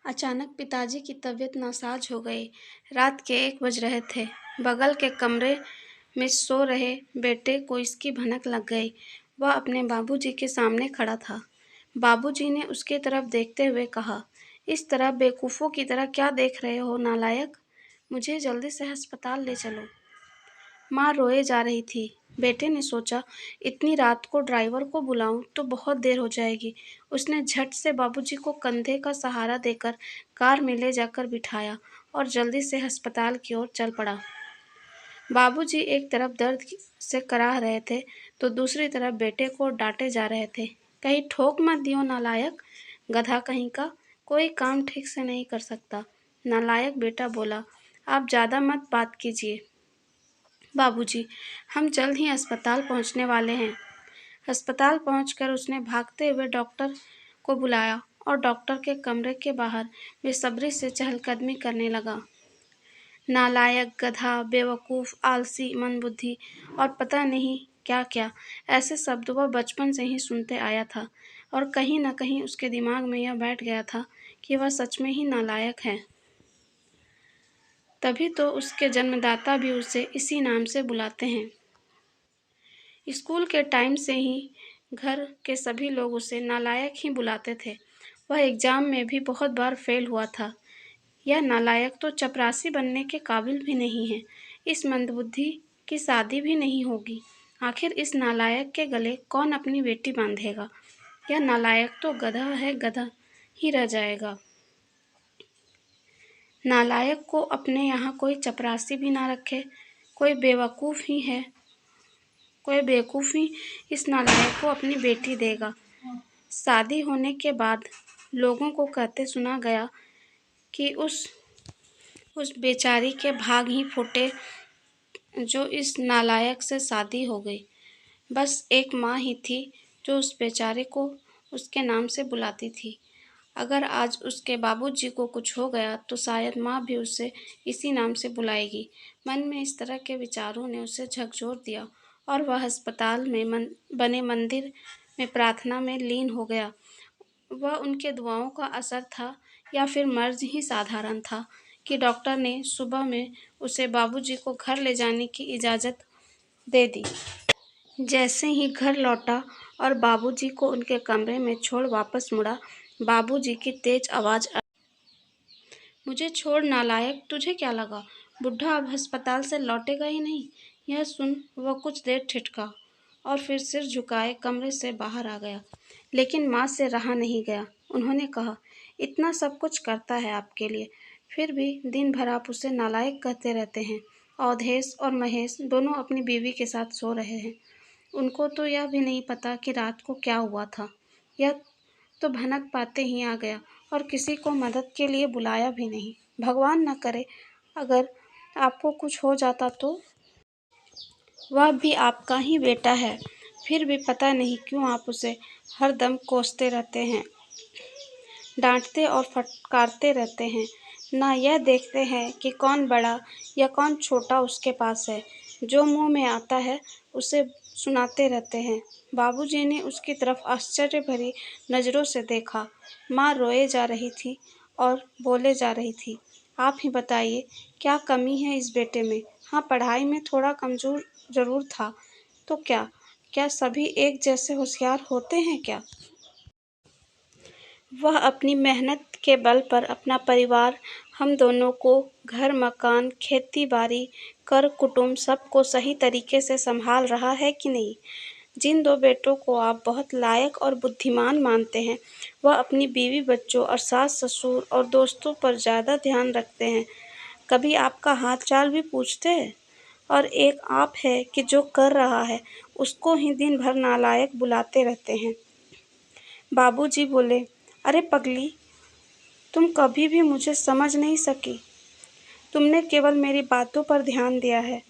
अचानक पिताजी की तबीयत नासाज हो गई। रात के 1 बज रहे थे। बगल के कमरे में सो रहे बेटे को इसकी भनक लग गई। वह अपने बाबूजी के सामने खड़ा था। बाबूजी ने उसकी तरफ देखते हुए कहा, इस तरह बेवकूफ़ों की तरह क्या देख रहे हो नालायक? मुझे जल्दी से अस्पताल ले चलो। माँ रोए जा रही थी। बेटे ने सोचा, इतनी रात को ड्राइवर को बुलाऊं तो बहुत देर हो जाएगी। उसने झट से बाबूजी को कंधे का सहारा देकर कार में ले जाकर बिठाया और जल्दी से अस्पताल की ओर चल पड़ा। बाबूजी एक तरफ दर्द से कराह रहे थे तो दूसरी तरफ बेटे को डांटे जा रहे थे। कहीं ठोक मत दियो नालायक, गधा कहीं का, कोई काम ठीक से नहीं कर सकता। नालायक बेटा बोला, आप ज़्यादा मत बात कीजिए बाबूजी, हम जल्द ही अस्पताल पहुंचने वाले हैं। अस्पताल पहुंचकर उसने भागते हुए डॉक्टर को बुलाया और डॉक्टर के कमरे के बाहर बेसब्री से चहलकदमी करने लगा। नालायक, गधा, बेवकूफ़, आलसी, मंदबुद्धि और पता नहीं क्या-क्या ऐसे शब्द वह बचपन से ही सुनते आया था और कहीं न कहीं उसके दिमाग में यह बैठ गया था कि वह सच में ही नालायक है। तभी तो उसके जन्मदाता भी उसे इसी नाम से बुलाते हैं। स्कूल के टाइम से ही घर के सभी लोग उसे नालायक ही बुलाते थे। वह एग्ज़ाम में भी बहुत बार फेल हुआ था। यह नालायक तो चपरासी बनने के काबिल भी नहीं है। इस मंदबुद्धि की शादी भी नहीं होगी। आखिर इस नालायक के गले कौन अपनी बेटी बांधेगा? यह नालायक तो गधा है, गधा ही रह जाएगा। नालायक को अपने यहाँ कोई चपरासी भी ना रखे, कोई बेवकूफ़ ही इस नालायक को अपनी बेटी देगा। शादी होने के बाद लोगों को कहते सुना गया कि उस बेचारी के भाग ही फूटे जो इस नालायक से शादी हो गई। बस एक माँ ही थी जो उस बेचारे को उसके नाम से बुलाती थी। अगर आज उसके बाबूजी को कुछ हो गया तो शायद माँ भी उसे इसी नाम से बुलाएगी। मन में इस तरह के विचारों ने उसे झकझोर दिया और वह अस्पताल में बने मंदिर में प्रार्थना में लीन हो गया। वह उनके दुआओं का असर था या फिर मर्ज ही साधारण था कि डॉक्टर ने सुबह में उसे बाबूजी को घर ले जाने की इजाज़त दे दी। जैसे ही घर लौटा और बाबूजी को उनके कमरे में छोड़ वापस मुड़ा, बाबूजी की तेज आवाज़ आई, मुझे छोड़ नालायक, तुझे क्या लगा बुढ़ा अब अस्पताल से लौटेगा ही नहीं? यह सुन वह कुछ देर ठिठका और फिर सिर झुकाए कमरे से बाहर आ गया। लेकिन माँ से रहा नहीं गया। उन्होंने कहा, इतना सब कुछ करता है आपके लिए, फिर भी दिन भर आप उसे नालायक कहते रहते हैं। अवधेश और महेश दोनों अपनी बीवी के साथ सो रहे हैं। उनको तो यह भी नहीं पता कि रात को क्या हुआ था। यह तो भनक पाते ही आ गया और किसी को मदद के लिए बुलाया भी नहीं। भगवान न करे अगर आपको कुछ हो जाता तो? वह भी आपका ही बेटा है, फिर भी पता नहीं क्यों आप उसे हर दम कोसते रहते हैं, डांटते और फटकारते रहते हैं। ना यह देखते हैं कि कौन बड़ा या कौन छोटा उसके पास है। जो मुंह में आता है उसे सुनाते रहते हैं। बाबूजी ने उसकी तरफ आश्चर्य भरी नज़रों से देखा। माँ रोए जा रही थी और बोले जा रही थी, आप ही बताइए क्या कमी है इस बेटे में? हाँ, पढ़ाई में थोड़ा कमज़ोर ज़रूर था, तो क्या सभी एक जैसे होशियार होते हैं क्या? वह अपनी मेहनत के बल पर अपना परिवार, हम दोनों को घर मकान, खेती बाड़ी, कर कुटुंब सबको सही तरीके से संभाल रहा है कि नहीं? जिन 2 बेटों को आप बहुत लायक और बुद्धिमान मानते हैं, वह अपनी बीवी बच्चों और सास ससुर और दोस्तों पर ज़्यादा ध्यान रखते हैं। कभी आपका हाल चाल भी पूछते हैं? और एक आप है कि जो कर रहा है उसको ही दिन भर नालायक बुलाते रहते हैं। बाबूजी बोले, अरे पगली, तुम कभी भी मुझे समझ नहीं सकी। तुमने केवल मेरी बातों पर ध्यान दिया है।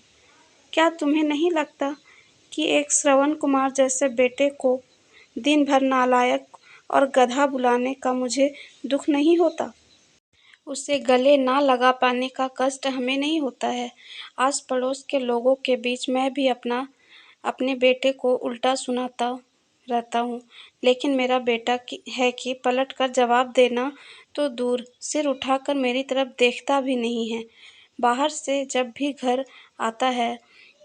क्या तुम्हें नहीं लगता कि एक श्रवण कुमार जैसे बेटे को दिन भर नालायक और गधा बुलाने का मुझे दुख नहीं होता? उसे गले ना लगा पाने का कष्ट हमें नहीं होता है। आस पड़ोस के लोगों के बीच मैं भी अपने बेटे को उल्टा सुनाता रहता हूँ, लेकिन मेरा बेटा है कि पलट कर जवाब देना तो दूर, सिर उठाकर मेरी तरफ देखता भी नहीं है। बाहर से जब भी घर आता है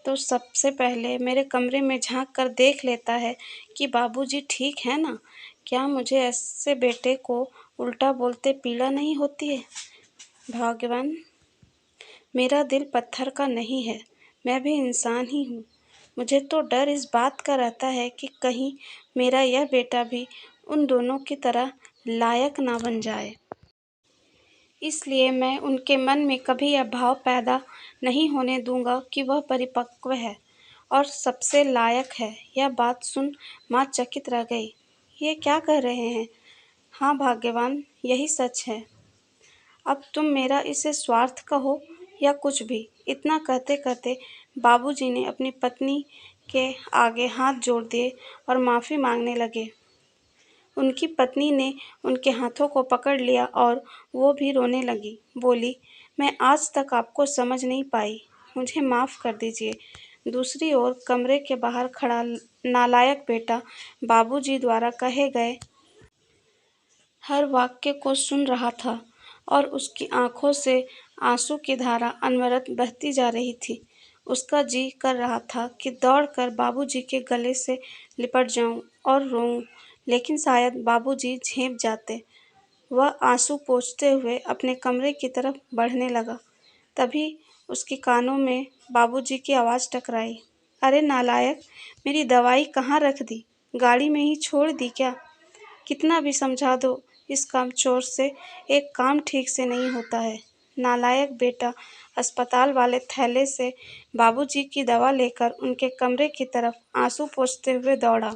तो सबसे पहले मेरे कमरे में झांक कर देख लेता है कि बाबूजी ठीक है ना। क्या मुझे ऐसे बेटे को उल्टा बोलते पीड़ा नहीं होती है? भगवान, मेरा दिल पत्थर का नहीं है, मैं भी इंसान ही हूँ। मुझे तो डर इस बात का रहता है कि कहीं मेरा यह बेटा भी उन दोनों की तरह लायक ना बन जाए। इसलिए मैं उनके मन में कभी यह भाव पैदा नहीं होने दूंगा कि वह परिपक्व है और सबसे लायक है। यह बात सुन माँ चकित रह गई। ये क्या कह रहे हैं? हाँ भाग्यवान, यही सच है। अब तुम मेरा इसे स्वार्थ कहो या कुछ भी। इतना कहते कहते बाबूजी ने अपनी पत्नी के आगे हाथ जोड़ दिए और माफ़ी मांगने लगे। उनकी पत्नी ने उनके हाथों को पकड़ लिया और वो भी रोने लगी। बोली, मैं आज तक आपको समझ नहीं पाई, मुझे माफ़ कर दीजिए। दूसरी ओर कमरे के बाहर खड़ा नालायक बेटा बाबूजी द्वारा कहे गए हर वाक्य को सुन रहा था और उसकी आंखों से आंसू की धारा अनवरत बहती जा रही थी। उसका जी कर रहा था कि दौड़कर बाबूजी के गले से लिपट जाऊं और रोऊं, लेकिन शायद बाबूजी झेंप जाते। वह आंसू पोंछते हुए अपने कमरे की तरफ बढ़ने लगा। तभी उसके कानों में बाबूजी की आवाज़ टकराई। अरे नालायक, मेरी दवाई कहाँ रख दी? गाड़ी में ही छोड़ दी क्या? कितना भी समझा दो, इस कामचोर से एक काम ठीक से नहीं होता है। नालायक बेटा अस्पताल वाले थैले से बाबूजी की दवा लेकर उनके कमरे की तरफ आंसू पोंछते हुए दौड़ा।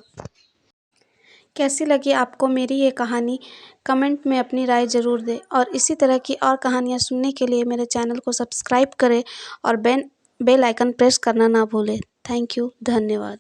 कैसी लगी आपको मेरी ये कहानी? कमेंट में अपनी राय ज़रूर दें और इसी तरह की और कहानियाँ सुनने के लिए मेरे चैनल को सब्सक्राइब करें और बेल आइकन प्रेस करना ना भूलें। थैंक यू, धन्यवाद।